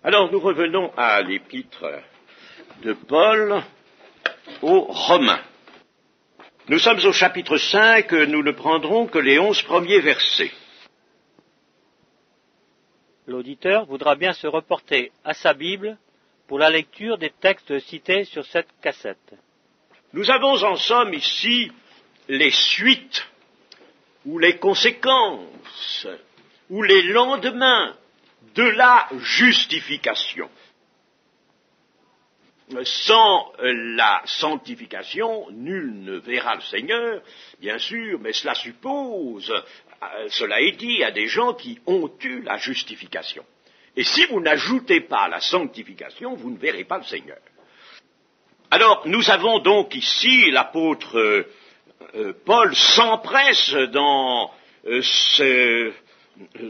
Alors nous revenons à l'épître de Paul aux Romains. Nous sommes au chapitre 5, nous ne prendrons que les 11 premiers versets. L'auditeur voudra bien se reporter à sa Bible pour la lecture des textes cités sur cette cassette. Nous avons en somme ici les suites, ou les conséquences, ou les lendemains de la justification. Sans la sanctification, nul ne verra le Seigneur, bien sûr, mais cela suppose, cela est dit, à des gens qui ont eu la justification. Et si vous n'ajoutez pas la sanctification, vous ne verrez pas le Seigneur. Alors, nous avons donc ici l'apôtre Paul s'empresse dans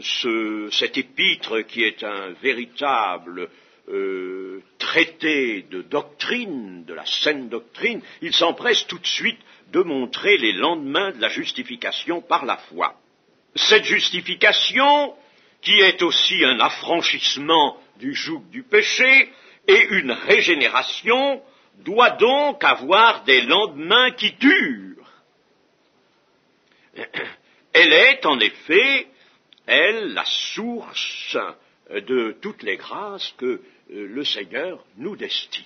cet épître qui est un véritable traité de doctrine, de la saine doctrine, il s'empresse tout de suite de montrer les lendemains de la justification par la foi. Cette justification, qui est aussi un affranchissement du joug du péché et une régénération, doit donc avoir des lendemains qui durent. Elle est en effet, elle, la source de toutes les grâces que le Seigneur nous destine.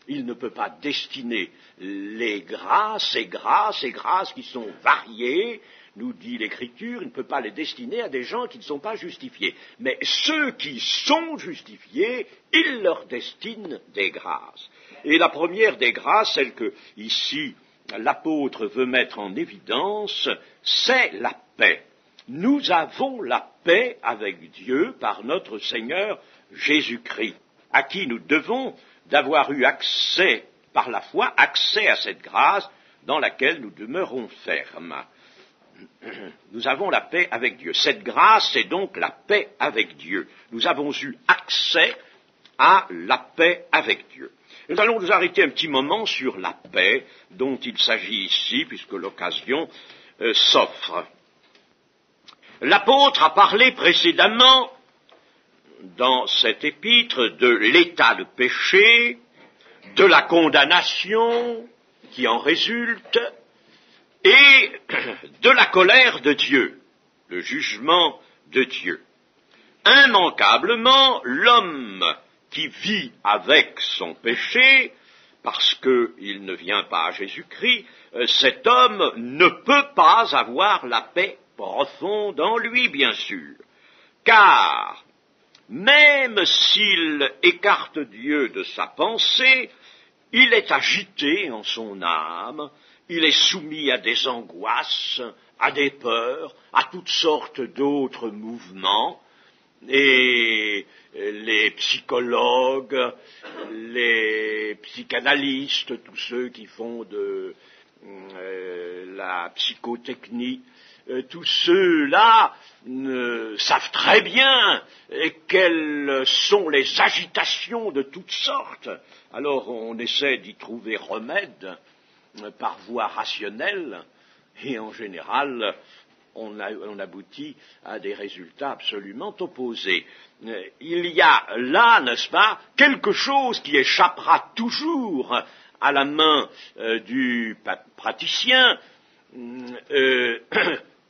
Il ne peut pas destiner les grâces et grâces et grâces qui sont variées, nous dit l'Écriture, il ne peut pas les destiner à des gens qui ne sont pas justifiés. Mais ceux qui sont justifiés, il leur destine des grâces. Et la première des grâces, celle que ici l'apôtre veut mettre en évidence, c'est la paix. Nous avons la paix avec Dieu par notre Seigneur Jésus-Christ, à qui nous devons d'avoir eu accès par la foi, accès à cette grâce dans laquelle nous demeurons fermes. Nous avons la paix avec Dieu. Cette grâce, c'est donc la paix avec Dieu. Nous avons eu accès à la paix avec Dieu. Nous allons nous arrêter un petit moment sur la paix dont il s'agit ici, puisque l'occasion s'offre. L'apôtre a parlé précédemment, dans cet épître, de l'état de péché, de la condamnation qui en résulte, et de la colère de Dieu, le jugement de Dieu. Immanquablement, l'homme qui vit avec son péché, parce qu'il ne vient pas à Jésus-Christ, cet homme ne peut pas avoir la paix profonde en lui, bien sûr, car même s'il écarte Dieu de sa pensée, il est agité en son âme, il est soumis à des angoisses, à des peurs, à toutes sortes d'autres mouvements, et les psychologues, les psychanalystes, tous ceux qui font de la psychotechnie, tous ceux-là savent très bien quelles sont les agitations de toutes sortes. Alors on essaie d'y trouver remède par voie rationnelle, et en général, on aboutit à des résultats absolument opposés. Il y a là, n'est-ce pas, quelque chose qui échappera toujours à la main du praticien.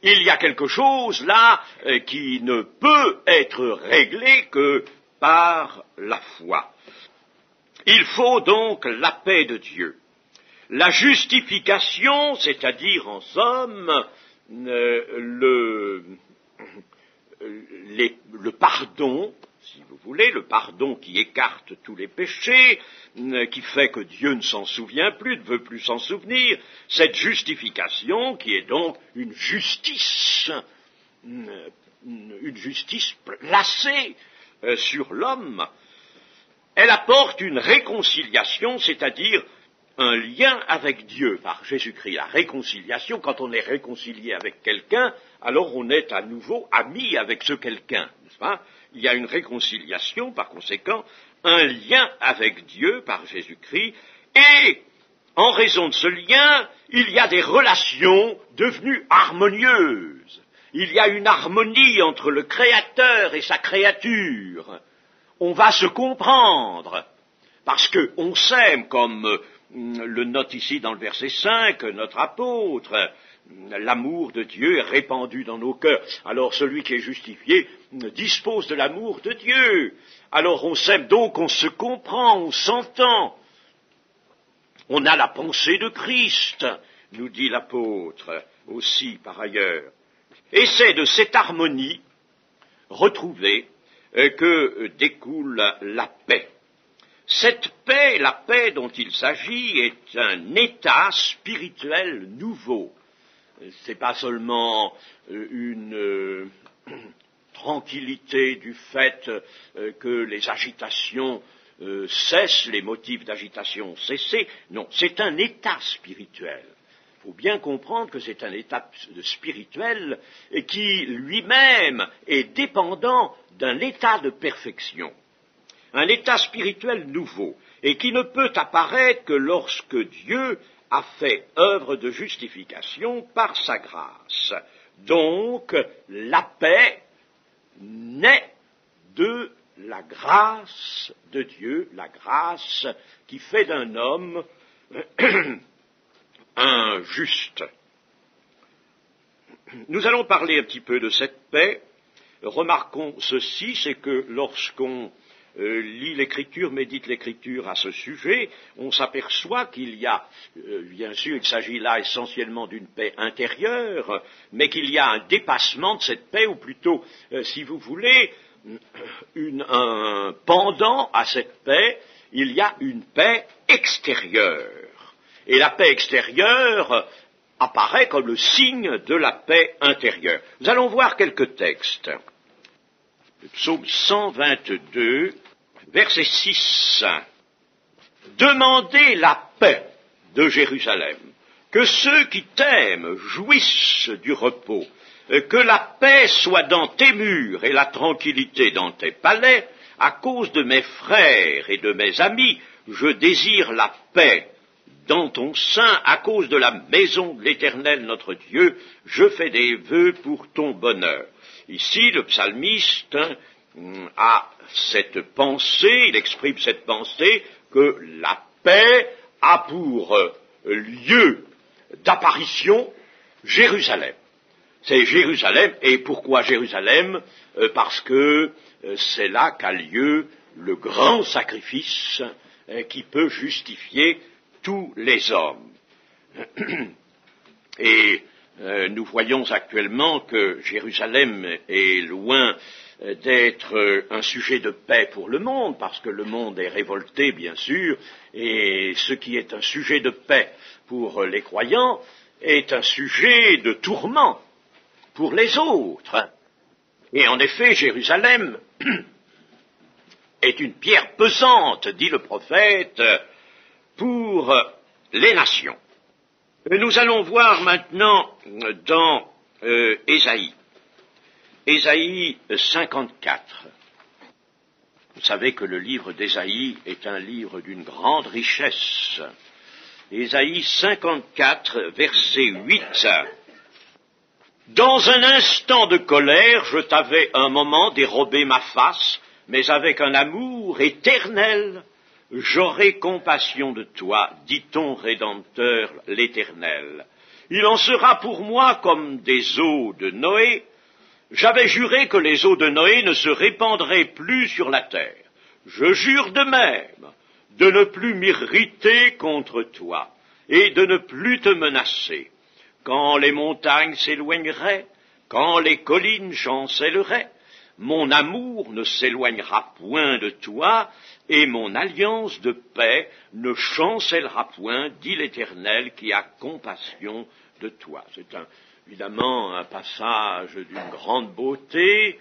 Il y a quelque chose là qui ne peut être réglé que par la foi. Il faut donc la paix de Dieu. La justification, c'est-à-dire en somme le pardon, si vous voulez, le pardon qui écarte tous les péchés, qui fait que Dieu ne s'en souvient plus, ne veut plus s'en souvenir, cette justification qui est donc une justice placée sur l'homme, elle apporte une réconciliation, c'est-à-dire un lien avec Dieu par Jésus-Christ. La réconciliation, quand on est réconcilié avec quelqu'un, alors on est à nouveau ami avec ce quelqu'un, n'est-ce pas? Il y a une réconciliation, par conséquent, un lien avec Dieu par Jésus-Christ, et en raison de ce lien, il y a des relations devenues harmonieuses. Il y a une harmonie entre le Créateur et sa créature. on va se comprendre, parce qu'on s'aime, comme le note ici dans le verset 5, notre apôtre, l'amour de Dieu est répandu dans nos cœurs. Alors celui qui est justifié dispose de l'amour de Dieu. Alors on s'aime, donc on se comprend, on s'entend. On a la pensée de Christ, nous dit l'apôtre aussi par ailleurs. Et c'est de cette harmonie retrouvée que découle la paix. Cette paix, la paix dont il s'agit, est un état spirituel nouveau. C'est pas seulement une tranquillité du fait que les agitations cessent, les motifs d'agitation ont cessé. Non, c'est un état spirituel. Il faut bien comprendre que c'est un état spirituel qui lui-même est dépendant d'un état de perfection. Un état spirituel nouveau, et qui ne peut apparaître que lorsque Dieu a fait œuvre de justification par sa grâce. Donc, la paix naît de la grâce de Dieu, la grâce qui fait d'un homme un juste. Nous allons parler un petit peu de cette paix. Remarquons ceci, c'est que lorsqu'on lit l'Écriture, médite l'Écriture à ce sujet, on s'aperçoit qu'il y a, bien sûr, il s'agit là essentiellement d'une paix intérieure, mais qu'il y a un dépassement de cette paix, ou plutôt, si vous voulez, un pendant à cette paix, il y a une paix extérieure. Et la paix extérieure apparaît comme le signe de la paix intérieure. Nous allons voir quelques textes. Le psaume 122, verset 6. Demandez la paix de Jérusalem, que ceux qui t'aiment jouissent du repos, que la paix soit dans tes murs et la tranquillité dans tes palais. À cause de mes frères et de mes amis, je désire la paix dans ton sein. À cause de la maison de l'Éternel notre Dieu, je fais des vœux pour ton bonheur. Ici, le psalmiste a cette pensée, il exprime cette pensée que la paix a pour lieu d'apparition Jérusalem. C'est Jérusalem, et pourquoi Jérusalem ? Parce que c'est là qu'a lieu le grand sacrifice qui peut justifier tous les hommes. Et nous voyons actuellement que Jérusalem est loin d'être un sujet de paix pour le monde, parce que le monde est révolté, bien sûr, et ce qui est un sujet de paix pour les croyants est un sujet de tourment pour les autres. Et en effet, Jérusalem est une pierre pesante, dit le prophète, pour les nations. Nous allons voir maintenant dans Ésaïe. Ésaïe 54. Vous savez que le livre d'Ésaïe est un livre d'une grande richesse. Ésaïe 54, verset 8. Dans un instant de colère, je t'avais un moment dérobé ma face, mais avec un amour éternel, j'aurai compassion de toi, dit ton Rédempteur l'Éternel. Il en sera pour moi comme des eaux de Noé. J'avais juré que les eaux de Noé ne se répandraient plus sur la terre. Je jure de même de ne plus m'irriter contre toi et de ne plus te menacer. Quand les montagnes s'éloigneraient, quand les collines chancelleraient, mon amour ne s'éloignera point de toi, et mon alliance de paix ne chancellera point, dit l'Éternel qui a compassion de toi. C'est évidemment un passage d'une grande beauté.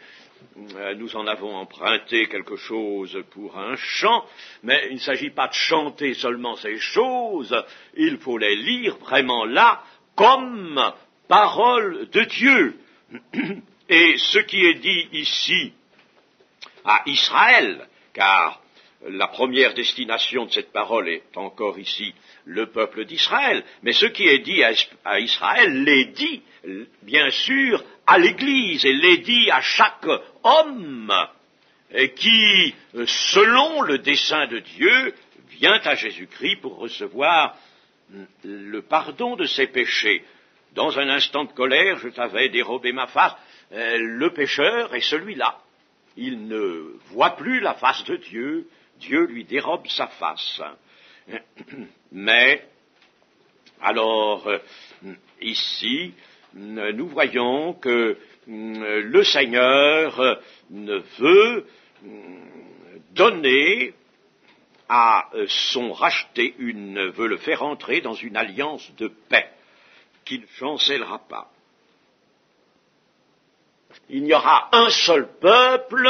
Nous en avons emprunté quelque chose pour un chant, mais il ne s'agit pas de chanter seulement ces choses, il faut les lire vraiment là, comme parole de Dieu. Et ce qui est dit ici à Israël, car la première destination de cette parole est encore ici le peuple d'Israël, mais ce qui est dit à Israël l'est dit, bien sûr, à l'Église, et l'est dit à chaque homme qui, selon le dessein de Dieu, vient à Jésus-Christ pour recevoir le pardon de ses péchés. Dans un instant de colère, je t'avais dérobé ma face. Le pécheur est celui-là. Il ne voit plus la face de Dieu. Dieu lui dérobe sa face. Mais, alors, ici, nous voyons que le Seigneur veut donner à son racheté, veut le faire entrer dans une alliance de paix qui ne chancellera pas. Il y aura un seul peuple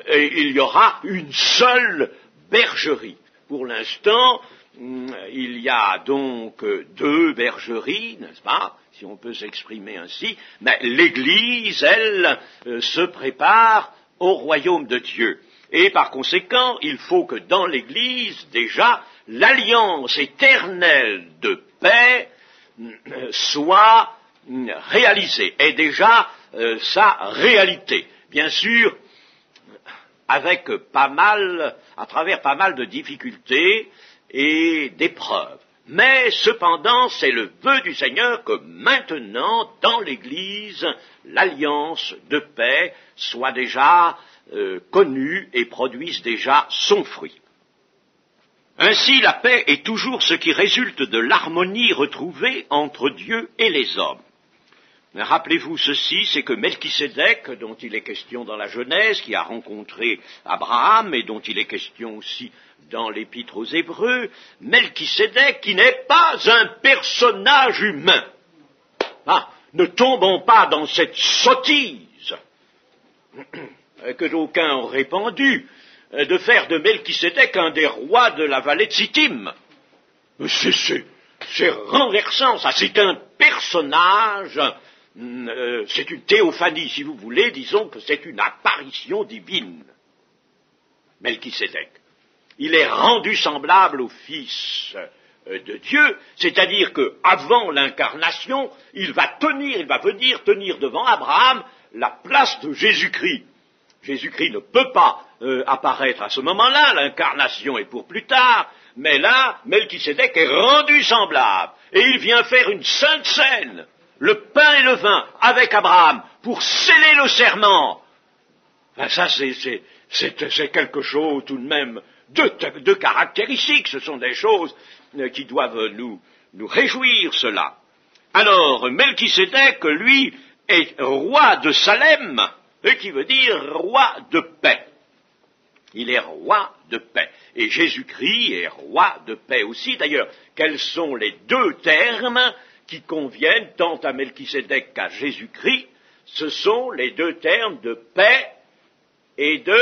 et il y aura une seule bergerie. Pour l'instant, il y a donc deux bergeries, n'est-ce pas, si on peut s'exprimer ainsi, mais l'Église, elle, se prépare au royaume de Dieu. Et par conséquent, il faut que dans l'Église, déjà, l'alliance éternelle de paix soit réalisée, est déjà sa réalité. Bien sûr, avec à travers pas mal de difficultés et d'épreuves. Mais cependant, c'est le vœu du Seigneur que maintenant, dans l'Église, l'alliance de paix soit déjà connue et produise déjà son fruit. Ainsi, la paix est toujours ce qui résulte de l'harmonie retrouvée entre Dieu et les hommes. Rappelez-vous ceci, c'est que Melchisédek, dont il est question dans la Genèse, qui a rencontré Abraham et dont il est question aussi dans l'Épître aux Hébreux, Melchisédek qui n'est pas un personnage humain. Ne tombons pas dans cette sottise que d'aucuns ont répandue, de faire de Melchisédek un des rois de la vallée de Sittim. C'est renversant, ça, c'est un personnage, c'est une théophanie, si vous voulez, disons que c'est une apparition divine. Melchisédek. Il est rendu semblable au Fils de Dieu, c'est-à-dire qu'avant l'incarnation, il va venir tenir devant Abraham la place de Jésus-Christ. Jésus-Christ ne peut pas apparaître à ce moment-là, l'incarnation est pour plus tard, mais là, Melchisédek est rendu semblable, et il vient faire une sainte scène, le pain et le vin, avec Abraham, pour sceller le serment. Ça, c'est quelque chose tout de même de caractéristique, ce sont des choses qui doivent nous réjouir, cela. Alors, Melchisédek, lui, est roi de Salem, qui veut dire roi de paix. Il est roi de paix. Et Jésus-Christ est roi de paix aussi. D'ailleurs, quels sont les deux termes qui conviennent tant à Melchisédek qu'à Jésus-Christ? Ce sont les deux termes de paix et de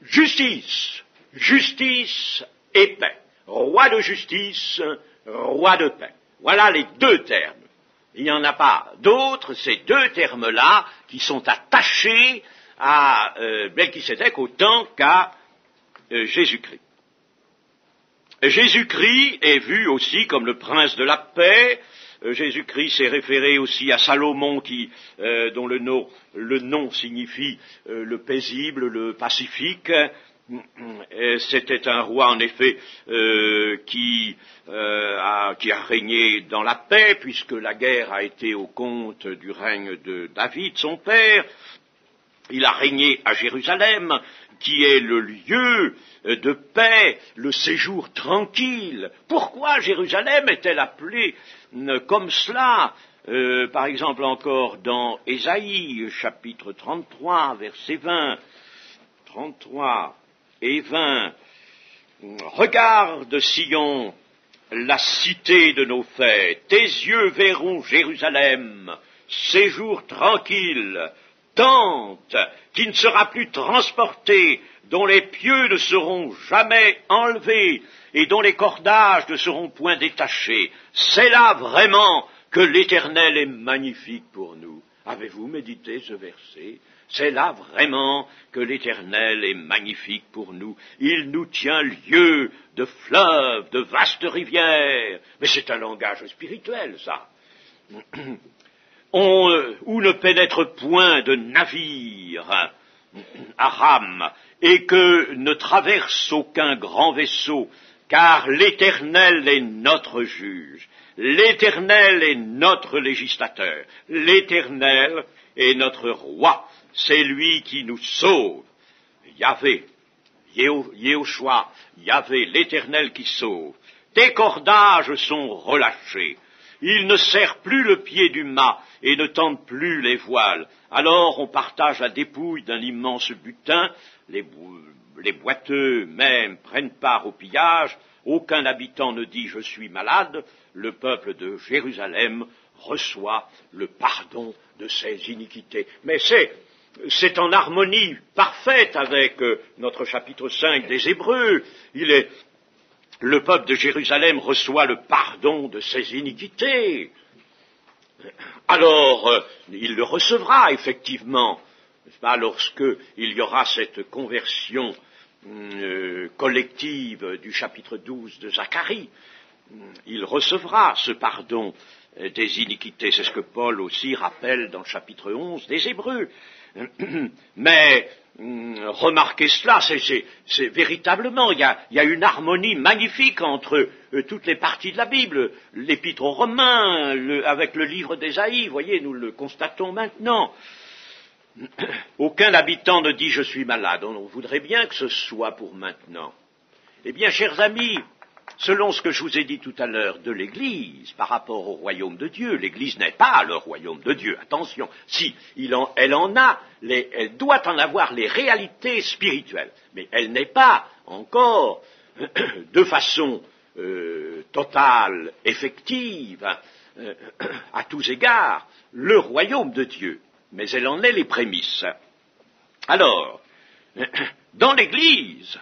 justice. Justice et paix. Roi de justice, roi de paix. Voilà les deux termes. Il n'y en a pas d'autres, ces deux termes-là, qui sont attachés à Melchisédek autant qu'à Jésus-Christ. Jésus-Christ est vu aussi comme le prince de la paix. Jésus-Christ s'est référé aussi à Salomon dont le nom signifie le paisible, le pacifique. C'était un roi en effet qui a régné dans la paix, puisque la guerre a été au compte du règne de David, son père. Il a régné à Jérusalem, qui est le lieu de paix, le séjour tranquille. Pourquoi Jérusalem est-elle appelée comme cela? Par exemple encore dans Ésaïe, chapitre 33, verset 20, 33 et 20, regarde Sion, la cité de nos fêtes, tes yeux verront Jérusalem, séjour tranquille, tente qui ne sera plus transportée, dont les pieux ne seront jamais enlevés et dont les cordages ne seront point détachés. C'est là vraiment que l'Éternel est magnifique pour nous. Avez-vous médité ce verset? C'est là vraiment que l'Éternel est magnifique pour nous. Il nous tient lieu de fleuves, de vastes rivières. Mais c'est un langage spirituel, ça. Où ne pénètre point de navire. Aram, et que ne traverse aucun grand vaisseau, car l'Éternel est notre juge, l'Éternel est notre législateur, l'Éternel est notre roi, c'est lui qui nous sauve. Yahvé, Yehoshua, Yahvé, l'Éternel qui sauve. Tes cordages sont relâchés. Il ne serre plus le pied du mât et ne tente plus les voiles. Alors on partage la dépouille d'un immense butin. Les boiteux même prennent part au pillage. Aucun habitant ne dit « je suis malade ». Le peuple de Jérusalem reçoit le pardon de ses iniquités. Mais c'est en harmonie parfaite avec notre chapitre 5 des Hébreux. Le peuple de Jérusalem reçoit le pardon de ses iniquités. Alors, il le recevra effectivement, n'est-ce pas, lorsqu'il y aura cette conversion collective du chapitre 12 de Zacharie. Il recevra ce pardon des iniquités. C'est ce que Paul aussi rappelle dans le chapitre 11 des Hébreux. Mais remarquez cela, c'est véritablement, il y a une harmonie magnifique entre toutes les parties de la Bible, l'épître aux Romains, avec le livre d'Ésaïe, voyez, nous le constatons maintenant. Aucun habitant ne dit « je suis malade », on voudrait bien que ce soit pour maintenant. Eh bien, chers amis, selon ce que je vous ai dit tout à l'heure de l'Église par rapport au royaume de Dieu, l'Église n'est pas le royaume de Dieu, attention, si, elle doit en avoir les réalités spirituelles, mais elle n'est pas encore de façon totale, effective, à tous égards, le royaume de Dieu, mais elle en est les prémices. Alors, dans l'Église,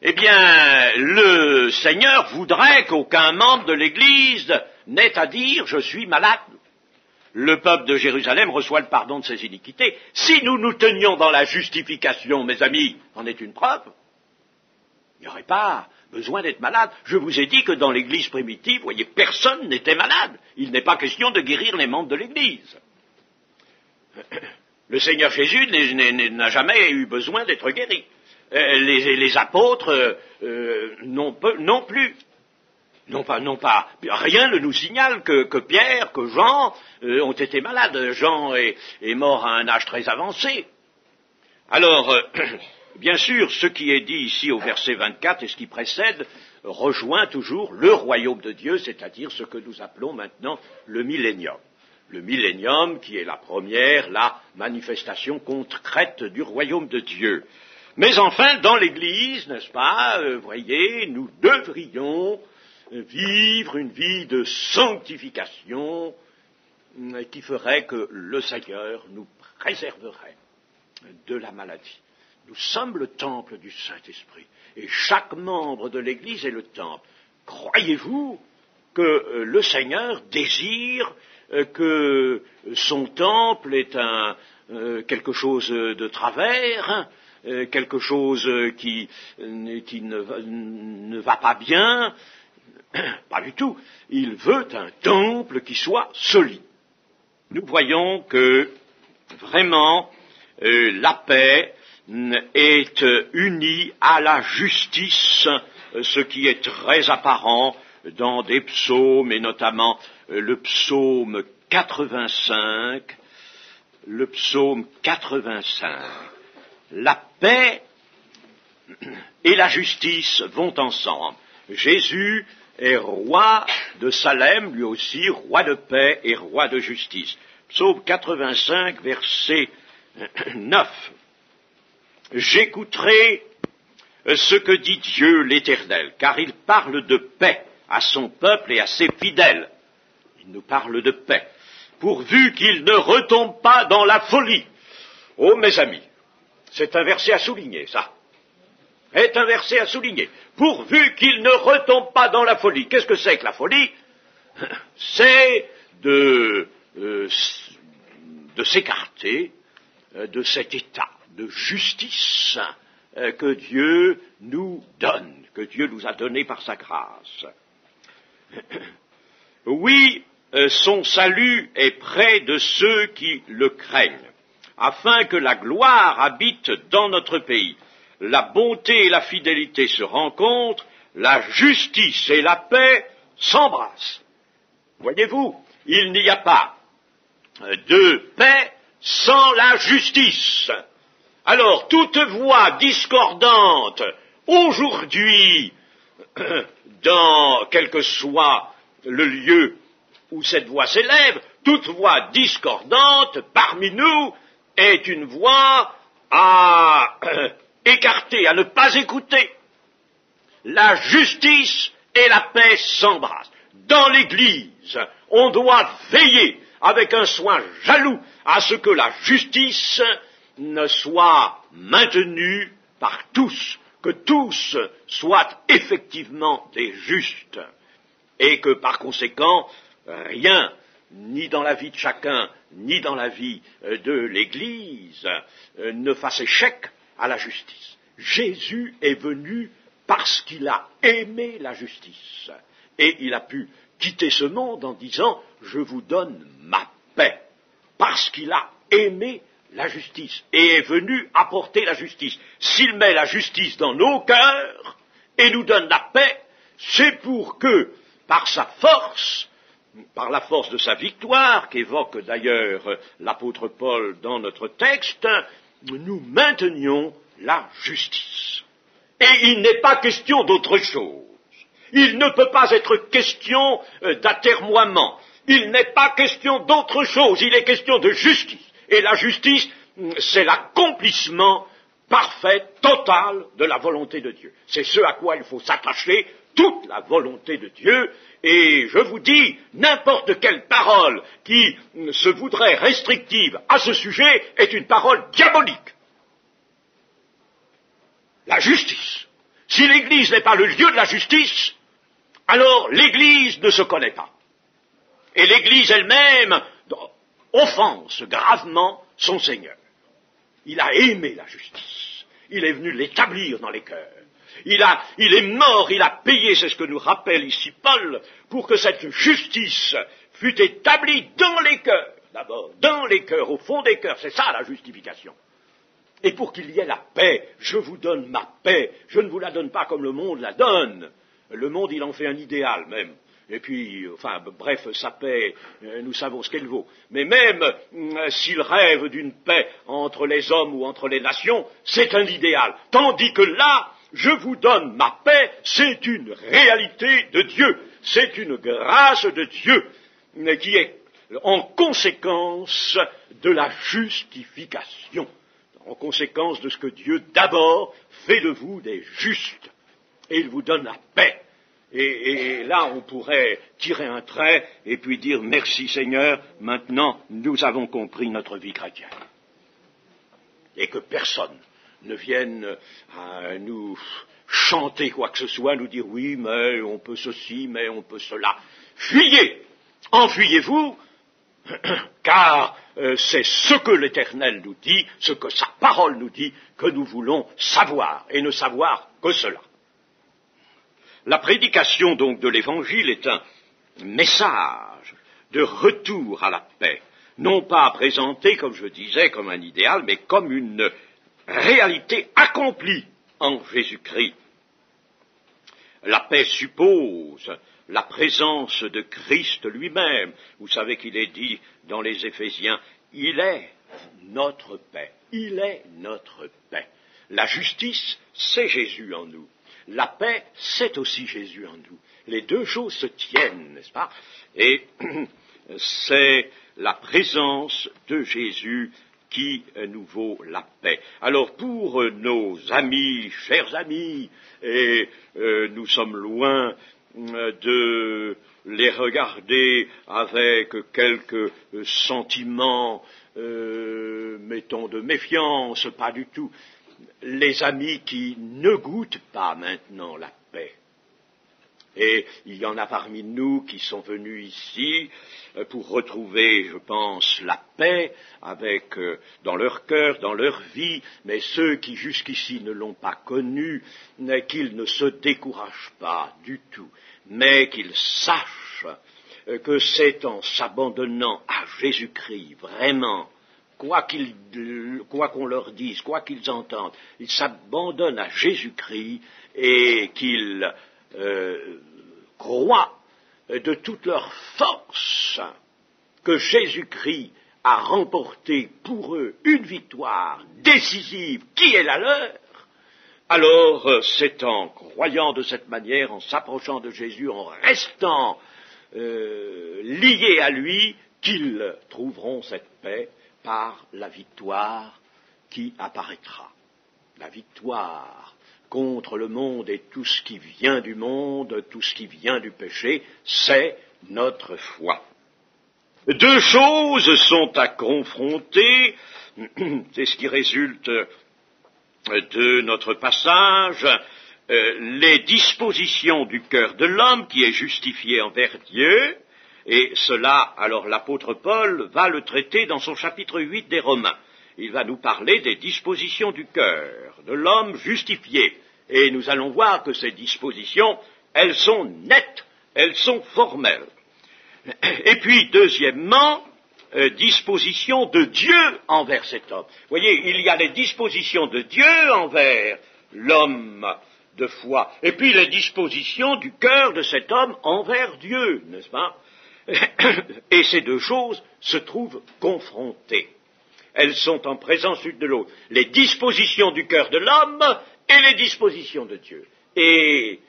eh bien, le Seigneur voudrait qu'aucun membre de l'Église n'ait à dire « je suis malade ». Le peuple de Jérusalem reçoit le pardon de ses iniquités. Si nous nous tenions dans la justification, mes amis, en est une preuve. Il n'y aurait pas besoin d'être malade. Je vous ai dit que dans l'Église primitive, vous voyez, personne n'était malade. Il n'est pas question de guérir les membres de l'Église. Le Seigneur Jésus n'a jamais eu besoin d'être guéri. Les apôtres non plus. Non pas. Rien ne nous signale que Pierre, que Jean ont été malades. Jean est mort à un âge très avancé. Alors, bien sûr, ce qui est dit ici au verset 24 et ce qui précède rejoint toujours le royaume de Dieu, c'est-à-dire ce que nous appelons maintenant le millénium. Le millénium qui est la manifestation concrète du royaume de Dieu. Mais enfin, dans l'Église, n'est-ce pas, voyez, nous devrions vivre une vie de sanctification qui ferait que le Seigneur nous préserverait de la maladie. Nous sommes le temple du Saint-Esprit et chaque membre de l'Église est le temple. Croyez-vous que le Seigneur désire que son temple est quelque chose de travers, quelque chose qui ne va pas bien? Pas du tout. Il veut un temple qui soit solide. Nous voyons que vraiment la paix est unie à la justice, ce qui est très apparent dans des psaumes, et notamment le psaume 85. Le psaume 85. La paix et la justice vont ensemble. Jésus est roi de Salem, lui aussi roi de paix et roi de justice. Psaume 85, verset 9. J'écouterai ce que dit Dieu l'Éternel, car il parle de paix à son peuple et à ses fidèles. Il nous parle de paix, pourvu qu'il ne retombe pas dans la folie. Oh, mes amis, c'est un verset à souligner, ça. C'est un verset à souligner. Pourvu qu'il ne retombe pas dans la folie. Qu'est-ce que c'est que la folie? C'est de s'écarter de cet état de justice que Dieu nous donne, que Dieu nous a donné par sa grâce. Oui, son salut est près de ceux qui le craignent. afin que la gloire habite dans notre pays. La bonté et la fidélité se rencontrent, la justice et la paix s'embrassent. Voyez-vous, il n'y a pas de paix sans la justice. Alors, toute voix discordante, aujourd'hui, dans quel que soit le lieu où cette voix s'élève, toute voix discordante parmi nous est une voix à écarter, à ne pas écouter. La justice et la paix s'embrassent. Dans l'Église, on doit veiller avec un soin jaloux à ce que la justice ne soit maintenue par tous, que tous soient effectivement des justes, et que par conséquent, rien, ni dans la vie de chacun, ni dans la vie de l'Église, ne fasse échec à la justice. Jésus est venu parce qu'il a aimé la justice, et il a pu quitter ce monde en disant « Je vous donne ma paix », parce qu'il a aimé la justice, et est venu apporter la justice. S'il met la justice dans nos cœurs et nous donne la paix, c'est pour que, par sa force, par la force de sa victoire, qu'évoque d'ailleurs l'apôtre Paul dans notre texte, nous maintenions la justice. Et il n'est pas question d'autre chose. Il ne peut pas être question d'atermoiement. Il n'est pas question d'autre chose. Il est question de justice. Et la justice, c'est l'accomplissement parfait, total de la volonté de Dieu. C'est ce à quoi il faut s'attacher, toute la volonté de Dieu. Et je vous dis, n'importe quelle parole qui se voudrait restrictive à ce sujet est une parole diabolique. La justice. Si l'Église n'est pas le lieu de la justice, alors l'Église ne se connaît pas. Et l'Église elle-même offense gravement son Seigneur. Il a aimé la justice. Il est venu l'établir dans les cœurs. Il est mort, il a payé, c'est ce que nous rappelle ici Paul, pour que cette justice fût établie dans les cœurs, d'abord, dans les cœurs, au fond des cœurs, c'est ça la justification. Et pour qu'il y ait la paix, je vous donne ma paix, je ne vous la donne pas comme le monde la donne. Le monde, il en fait un idéal même. Et puis, enfin, bref, sa paix, nous savons ce qu'elle vaut. Mais même s'il rêve d'une paix entre les hommes ou entre les nations, c'est un idéal. Tandis que là, je vous donne ma paix, c'est une réalité de Dieu. C'est une grâce de Dieu qui est en conséquence de la justification. En conséquence de ce que Dieu d'abord fait de vous des justes. Et il vous donne la paix. Et là, on pourrait tirer un trait et puis dire « Merci Seigneur, maintenant nous avons compris notre vie chrétienne. » Et que personne ne vienne à nous chanter quoi que ce soit, nous dire « Oui, mais on peut ceci, mais on peut cela. » Fuyez, enfuyez-vous, car c'est ce que l'Éternel nous dit, ce que sa parole nous dit, que nous voulons savoir, et ne savoir que cela. La prédication donc de l'Évangile est un message de retour à la paix, non pas présenté, comme je disais, comme un idéal, mais comme une réalité accomplie en Jésus-Christ. La paix suppose la présence de Christ lui-même. Vous savez qu'il est dit dans les Éphésiens, il est notre paix, il est notre paix. La justice, c'est Jésus en nous. La paix, c'est aussi Jésus en nous. Les deux choses se tiennent, n'est-ce pas? Et c'est la présence de Jésus qui nous vaut la paix. Alors pour nos amis, chers amis, et nous sommes loin de les regarder avec quelques sentiments, mettons, de méfiance, pas du tout. Les amis qui ne goûtent pas maintenant la paix. Et il y en a parmi nous qui sont venus ici pour retrouver, je pense, la paix avec, dans leur cœur, dans leur vie, mais ceux qui jusqu'ici ne l'ont pas connue, qu'ils ne se découragent pas du tout, mais qu'ils sachent que c'est en s'abandonnant à Jésus-Christ vraiment quoi qu'on leur dise, quoi qu'ils entendent, ils s'abandonnent à Jésus-Christ et qu'ils croient de toute leur force que Jésus-Christ a remporté pour eux une victoire décisive qui est la leur, alors c'est en croyant de cette manière, en s'approchant de Jésus, en restant liés à lui, qu'ils trouveront cette paix par la victoire qui apparaîtra. La victoire contre le monde et tout ce qui vient du monde, tout ce qui vient du péché, c'est notre foi. Deux choses sont à confronter, c'est ce qui résulte de notre passage, les dispositions du cœur de l'homme qui est justifié envers Dieu, et cela, alors l'apôtre Paul va le traiter dans son chapitre 8 des Romains. Il va nous parler des dispositions du cœur de l'homme justifié, et nous allons voir que ces dispositions, elles sont nettes, elles sont formelles. Et puis, deuxièmement, disposition de Dieu envers cet homme. Vous voyez, il y a les dispositions de Dieu envers l'homme de foi, et puis les dispositions du cœur de cet homme envers Dieu, n'est-ce pas? Et ces deux choses se trouvent confrontées. Elles sont en présence l'une de l'autre. Les dispositions du cœur de l'homme et les dispositions de Dieu. Et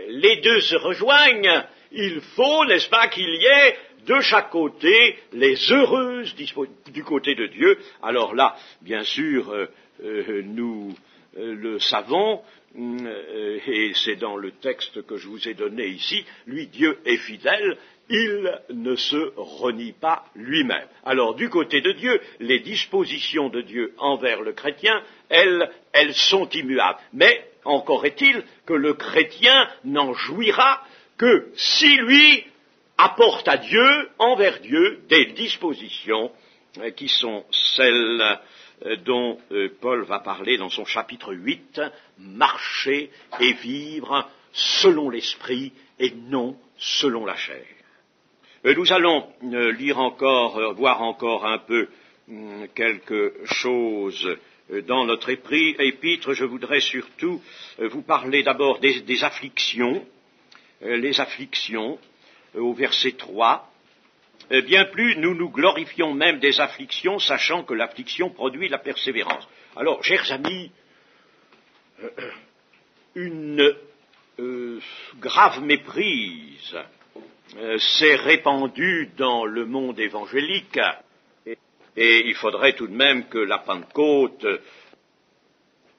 les deux se rejoignent. Il faut, n'est-ce pas, qu'il y ait de chaque côté les heureuses du côté de Dieu. Alors là, bien sûr, nous le savons, et c'est dans le texte que je vous ai donné ici, lui, Dieu est fidèle, il ne se renie pas lui-même. Alors, du côté de Dieu, les dispositions de Dieu envers le chrétien, elles sont immuables. Mais, encore est-il que le chrétien n'en jouira que si lui apporte à Dieu, envers Dieu, des dispositions qui sont celles dont Paul va parler dans son chapitre 8, marcher et vivre selon l'esprit et non selon la chair. Nous allons voir encore un peu quelque chose dans notre épître. Je voudrais surtout vous parler d'abord des afflictions, les afflictions, au verset 3. Bien plus, nous nous glorifions même des afflictions, sachant que l'affliction produit la persévérance. Alors, chers amis, une grave méprise s'est répandue dans le monde évangélique, et il faudrait tout de même que la Pentecôte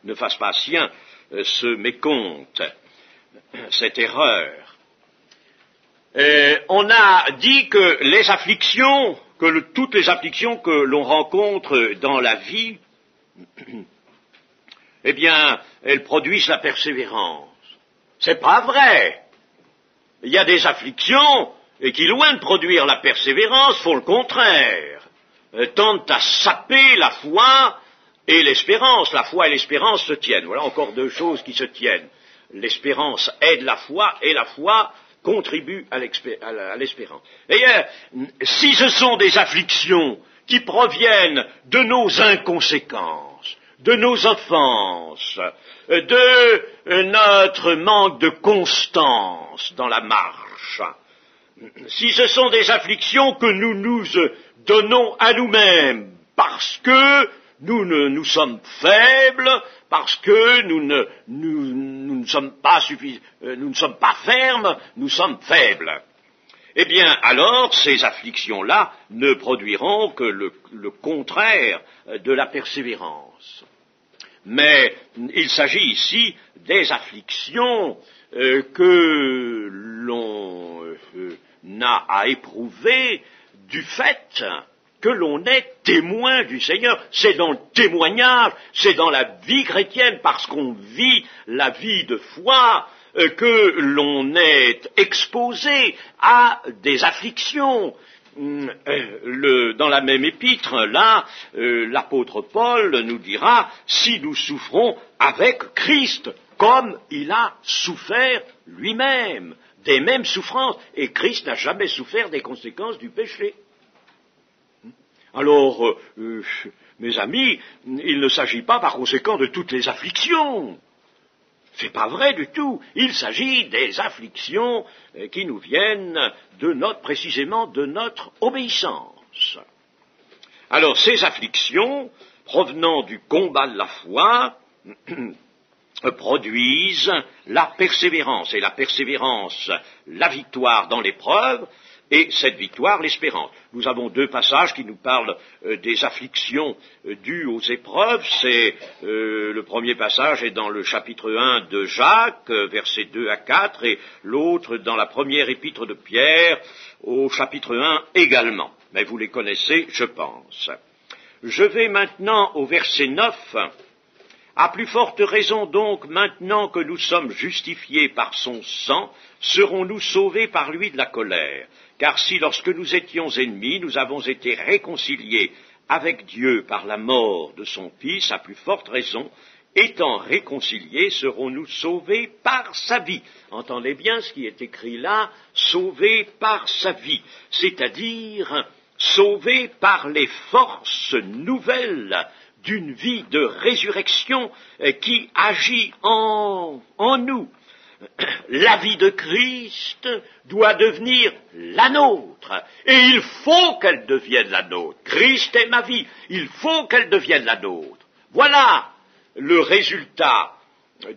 ne fasse pas sien ce mécompte, cette erreur. On a dit que les afflictions, toutes les afflictions que l'on rencontre dans la vie, eh bien, elles produisent la persévérance. C'est pas vrai. Il y a des afflictions et qui, loin de produire la persévérance, font le contraire, tentent à saper la foi et l'espérance. La foi et l'espérance se tiennent. Voilà encore deux choses qui se tiennent. L'espérance aide la foi et la foi contribue à l'espérance. D'ailleurs, si ce sont des afflictions qui proviennent de nos inconséquences, de nos offenses, de notre manque de constance dans la marche, si ce sont des afflictions que nous nous donnons à nous-mêmes parce que nous sommes faibles, parce que nous ne sommes pas fermes, nous sommes faibles. Eh bien, alors, ces afflictions-là ne produiront que le contraire de la persévérance. Mais il s'agit ici des afflictions que l'on a à éprouver du fait que l'on est témoin du Seigneur. C'est dans le témoignage, c'est dans la vie chrétienne, parce qu'on vit la vie de foi, que l'on est exposé à des afflictions. Dans la même épître, là, l'apôtre Paul nous dira, si nous souffrons avec Christ, comme il a souffert lui-même, des mêmes souffrances, et Christ n'a jamais souffert des conséquences du péché. Alors, mes amis, il ne s'agit pas par conséquent de toutes les afflictions. C'est pas vrai du tout. Il s'agit des afflictions qui nous viennent précisément de notre obéissance. Alors, ces afflictions, provenant du combat de la foi, produisent la persévérance, et la persévérance, la victoire dans l'épreuve, et cette victoire, l'espérance. Nous avons deux passages qui nous parlent des afflictions dues aux épreuves. C'est le premier passage est dans le chapitre 1 de Jacques, versets 2 à 4, et l'autre dans la première épître de Pierre, au chapitre 1 également. Mais vous les connaissez, je pense. Je vais maintenant au verset 9. À plus forte raison donc, maintenant que nous sommes justifiés par son sang, serons-nous sauvés par lui de la colère. Car si lorsque nous étions ennemis, nous avons été réconciliés avec Dieu par la mort de son Fils, à plus forte raison, étant réconciliés, serons-nous sauvés par sa vie. Entendez bien ce qui est écrit là, sauvés par sa vie, c'est-à-dire sauvés par les forces nouvelles d'une vie de résurrection qui agit en nous. La vie de Christ doit devenir la nôtre, et il faut qu'elle devienne la nôtre. Christ est ma vie, il faut qu'elle devienne la nôtre. Voilà le résultat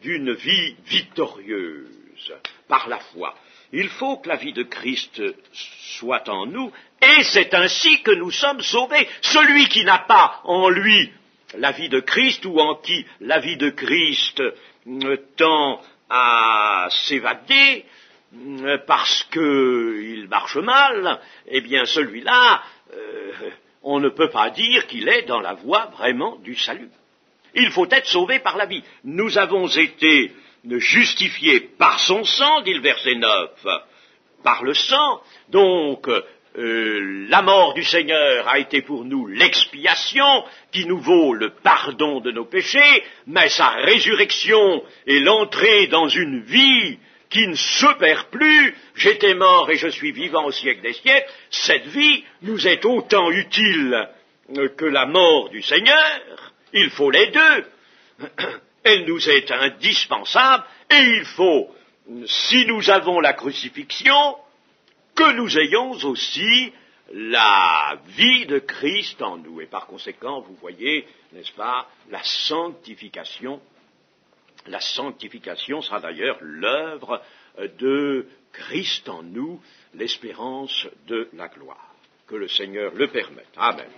d'une vie victorieuse par la foi. Il faut que la vie de Christ soit en nous, et c'est ainsi que nous sommes sauvés. Celui qui n'a pas en lui la vie de Christ, ou en qui la vie de Christ tend à s'évader parce qu'il marche mal, eh bien celui-là, on ne peut pas dire qu'il est dans la voie vraiment du salut. Il faut être sauvé par la vie. Nous avons été justifiés par son sang, dit le verset 9, par le sang, donc la mort du Seigneur a été pour nous l'expiation qui nous vaut le pardon de nos péchés, mais sa résurrection et l'entrée dans une vie qui ne se perd plus, j'étais mort et je suis vivant au siècle des siècles, cette vie nous est autant utile que la mort du Seigneur. Il faut les deux. Elle nous est indispensable, et il faut, si nous avons la crucifixion, que nous ayons aussi la vie de Christ en nous. Et par conséquent, vous voyez, n'est-ce pas, la sanctification sera d'ailleurs l'œuvre de Christ en nous, l'espérance de la gloire. Que le Seigneur le permette. Amen.